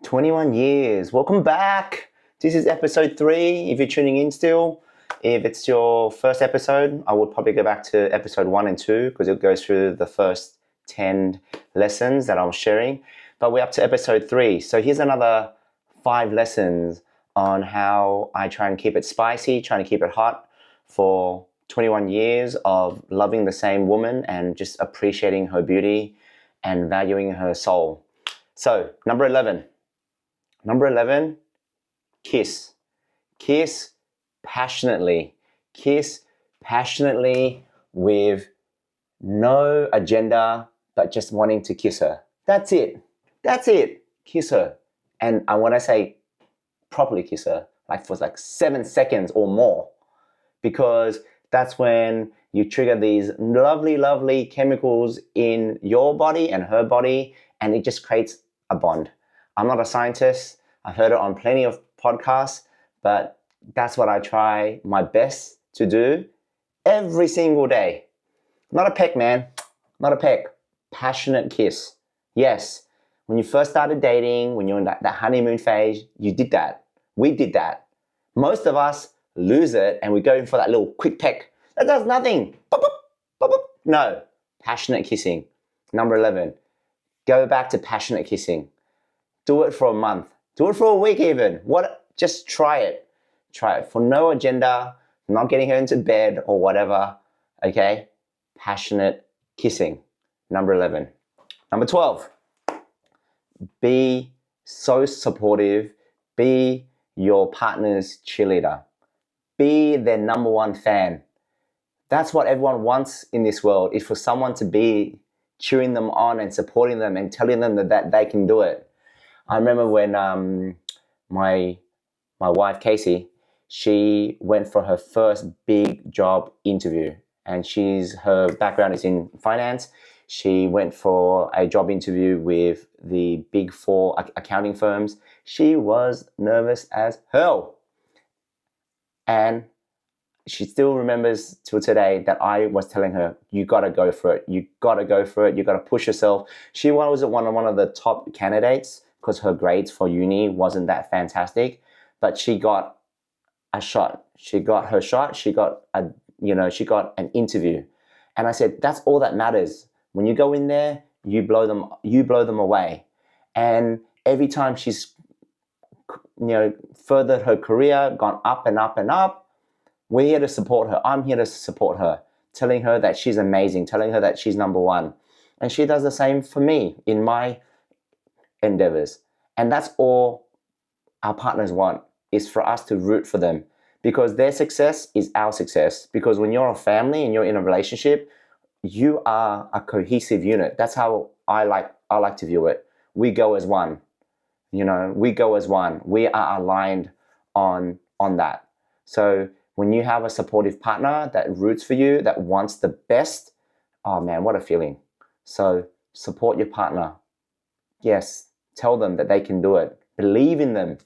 21 years. Welcome back. This is episode 3. If you're tuning in still, if it's your first episode, I would probably go back to episode 1 and 2 because it goes through the first 10 lessons that I was sharing. But we're up to episode 3. So here's another 5 lessons on how I try and keep it spicy, trying to keep it hot for 21 years of loving the same woman and just appreciating her beauty and valuing her soul. So, number 11. Number 11, kiss. Kiss passionately. Kiss passionately with no agenda, but just wanting to kiss her. That's it. That's it. Kiss her. And when I say properly kiss her, like for 7 seconds or more, because that's when you trigger these lovely, lovely chemicals in your body and her body, and it just creates a bond. I'm not a scientist. I've heard it on plenty of podcasts, but that's what I try my best to do every single day. Not a peck, man. Not a peck. Passionate kiss. Yes. When you first started dating, when you're in that honeymoon phase, you did that. We did that. Most of us lose it and we go in for that little quick peck. That does nothing. Boop, boop, boop, boop. No. Passionate kissing. Number 11. Go back to passionate kissing. Do it for a month. Do it for a week even. Just try it. Try it for no agenda, not getting her into bed or whatever. Okay? Passionate kissing. Number 11. Number 12. Be so supportive. Be your partner's cheerleader. Be their number one fan. That's what everyone wants in this world, is for someone to be cheering them on and supporting them and telling them that they can do it. I remember when my wife, Casey, she went for her first big job interview, and her background is in finance. She went for a job interview with the big 4 accounting firms. She was nervous as hell. And she still remembers till today that I was telling her, you got to go for it. You got to go for it. You got to push yourself. She was one of the top candidates because her grades for uni wasn't that fantastic, but she got a shot. She got her shot. She got an interview. And I said, that's all that matters. When you go in there, you blow them away. And every time she's furthered her career, gone up and up and up, we're here to support her. I'm here to support her, telling her that she's amazing, telling her that she's number one. And she does the same for me in my endeavors. And that's all our partners want, is for us to root for them, because their success is our success. Because when you're a family and you're in a relationship, you are a cohesive unit. That's how I like to view it. We go as one. We go as one. We are aligned on that. So when you have a supportive partner that roots for you, that wants the best, oh man, what a feeling. So support your partner. Yes, tell them that they can do it. Believe in them.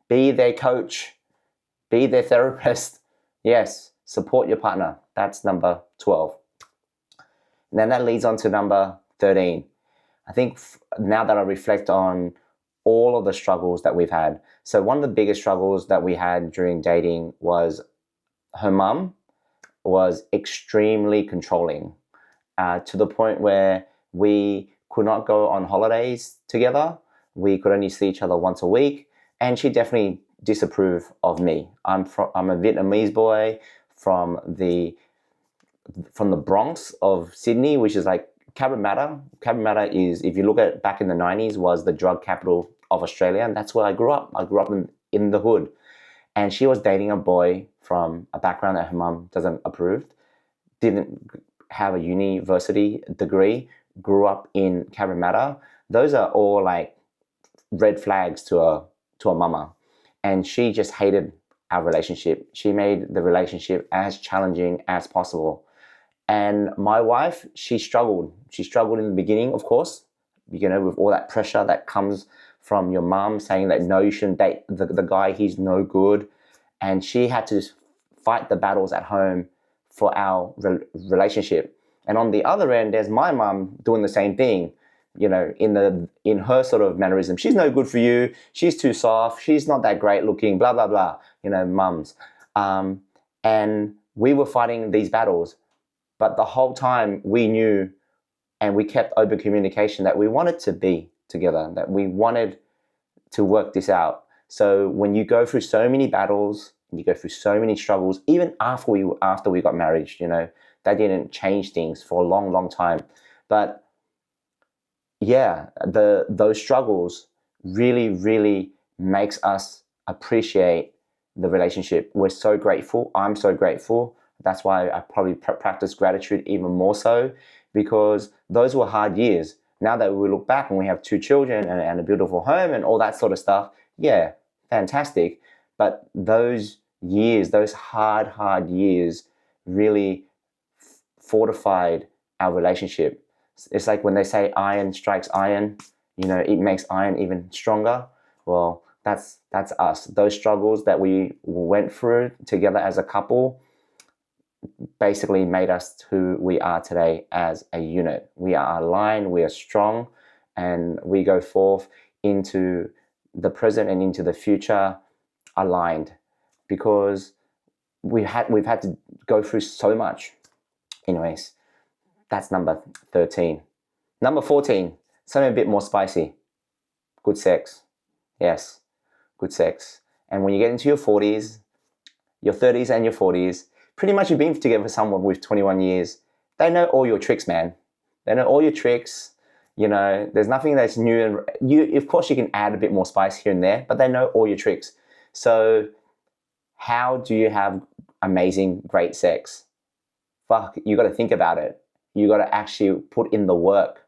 Be their coach. Be their therapist. Yes, support your partner. That's number 12. And then that leads on to number 13. I think now that I reflect on all of the struggles that we've had. So one of the biggest struggles that we had during dating was her mum was extremely controlling, to the point where we could not go on holidays together. We could only see each other once a week. And she definitely disapproved of me. I'm a Vietnamese boy from the Bronx of Sydney, which is like Cabramatta. Cabramatta is, if you look at back in the 90s, was the drug capital of Australia. And that's where I grew up. I grew up in the hood. And she was dating a boy from a background that her mum doesn't approve, didn't have a university degree, grew up in Cabramatta. Those are all like red flags to a mama. And she just hated our relationship. She made the relationship as challenging as possible. And my wife, she struggled. She struggled in the beginning, of course, with all that pressure that comes from your mom saying that, no, you shouldn't date the guy, he's no good. And she had to fight the battles at home for our relationship. And on the other end, there's my mom doing the same thing. in her sort of mannerism, she's no good for you, she's too soft, she's not that great looking, blah blah blah, mums. And we were fighting these battles, but the whole time we knew, and we kept open communication, that we wanted to be together, that we wanted to work this out. So when you go through so many battles, you go through so many struggles, even after we got married, that didn't change things for a long, long time. But yeah, those struggles really, really makes us appreciate the relationship. We're so grateful. I'm so grateful. That's why I probably practice gratitude even more so, because those were hard years. Now that we look back and we have 2 children and a beautiful home and all that sort of stuff, yeah, fantastic. But those years, those hard years really fortified our relationship. It's like when they say iron strikes iron, it makes iron even stronger. Well, that's us. Those struggles that we went through together as a couple basically made us who we are today as a unit. We are aligned, we are strong, and we go forth into the present and into the future aligned, because we've had to go through so much. Anyways, that's number 13. Number 14, something a bit more spicy. Good sex. Yes, good sex. And when you get into your 40s, your 30s and your 40s, pretty much you've been together with someone with 21 years. They know all your tricks, man. They know all your tricks. There's nothing that's new. And of course, you can add a bit more spice here and there, but they know all your tricks. So how do you have amazing, great sex? Fuck, you got to think about it. You got to actually put in the work.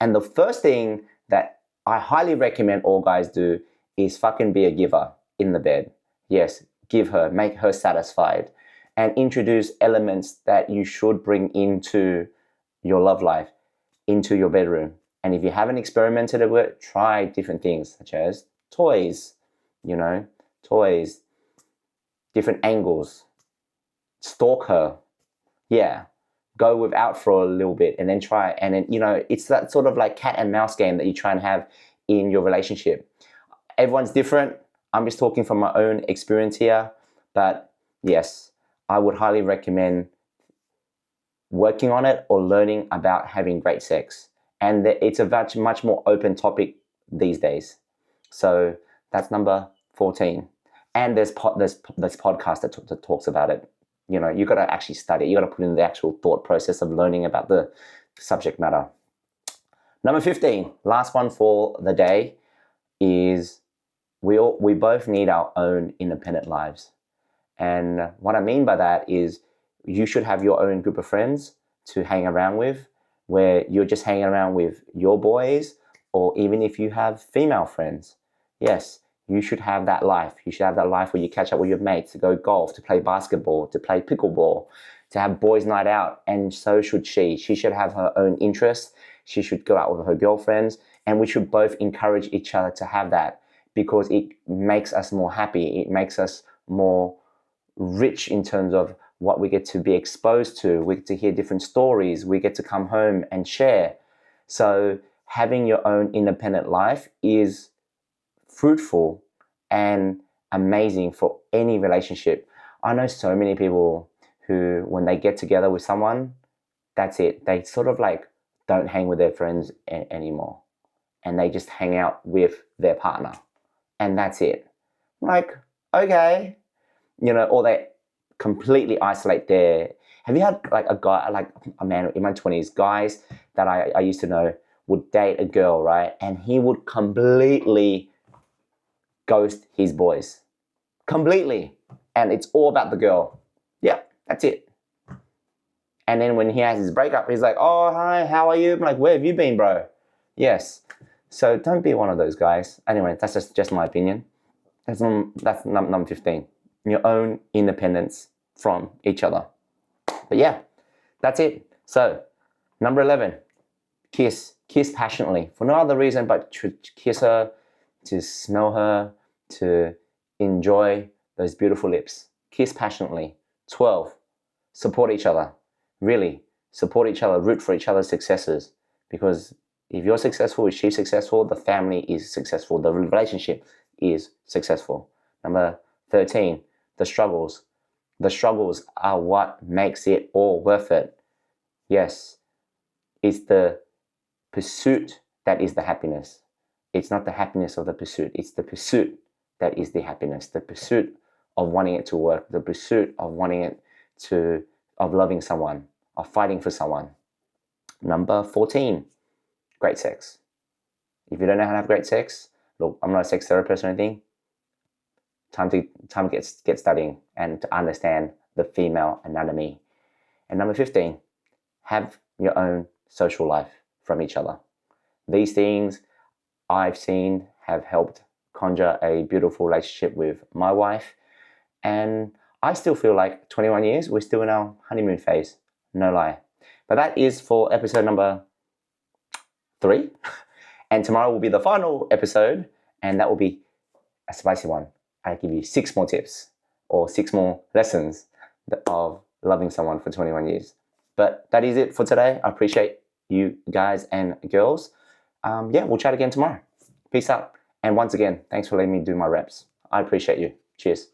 And the first thing that I highly recommend all guys do is fucking be a giver in the bed. Yes, give her, make her satisfied, and introduce elements that you should bring into your love life, into your bedroom. And if you haven't experimented with it, try different things such as toys, toys, different angles, stalk her. Yeah, go without for a little bit and then try. And then, it's that sort of like cat and mouse game that you try and have in your relationship. Everyone's different. I'm just talking from my own experience here. But yes, I would highly recommend working on it or learning about having great sex. And it's a much more open topic these days. So that's number 14. And there's podcast that talks about it. You got to actually study it. You got to put in the actual thought process of learning about the subject matter. Number 15, last one for the day, is we both need our own independent lives. And what I mean by that is you should have your own group of friends to hang around with, where you're just hanging around with your boys, or even if you have female friends. Yes, you should have that life. You should have that life where you catch up with your mates to go golf, to play basketball, to play pickleball, to have boys' night out. And so should she. She should have her own interests. She should go out with her girlfriends. And we should both encourage each other to have that, because it makes us more happy. It makes us more rich in terms of what we get to be exposed to. We get to hear different stories. We get to come home and share. So having your own independent life is fruitful and amazing for any relationship. I know so many people who, when they get together with someone, that's it. They sort of like don't hang with their friends anymore. And they just hang out with their partner. And that's it. Like, okay. Or they completely isolate their... Have you had like a man in my 20s, guys that I used to know would date a girl, right? And he would completely ghost his boys. Completely. And it's all about the girl. Yeah, that's it. And then when he has his breakup, he's like, oh, hi, how are you? I'm like, where have you been, bro? Yes. So don't be one of those guys. Anyway, that's just my opinion. That's number 15. Your own independence from each other. But yeah, that's it. So, number 11, kiss. Kiss passionately. For no other reason but to kiss her, to smell her, to enjoy those beautiful lips. Kiss passionately. 12, support each other. Really, support each other, root for each other's successes. Because If you're successful, is she successful? The family is successful. The relationship is successful. Number 13, the struggles. The struggles are what makes it all worth it. Yes, it's the pursuit that is the happiness. It's not the happiness of the pursuit. It's the pursuit that is the happiness. The pursuit of wanting it to work. The pursuit of wanting it to, of loving someone, of fighting for someone. Number 14, great sex. If you don't know how to have great sex, look, I'm not a sex therapist or anything. Time to get studying and to understand the female anatomy. And number 15, have your own social life from each other. These things I've seen have helped conjure a beautiful relationship with my wife. And I still feel like 21 years, we're still in our honeymoon phase. No lie. But that is for episode number 3. And tomorrow will be the final episode. And that will be a spicy one. I give you 6 more tips or 6 more lessons of loving someone for 21 years. But that is it for today. I appreciate you guys and girls. We'll chat again tomorrow. Peace out. And once again, thanks for letting me do my reps. I appreciate you. Cheers.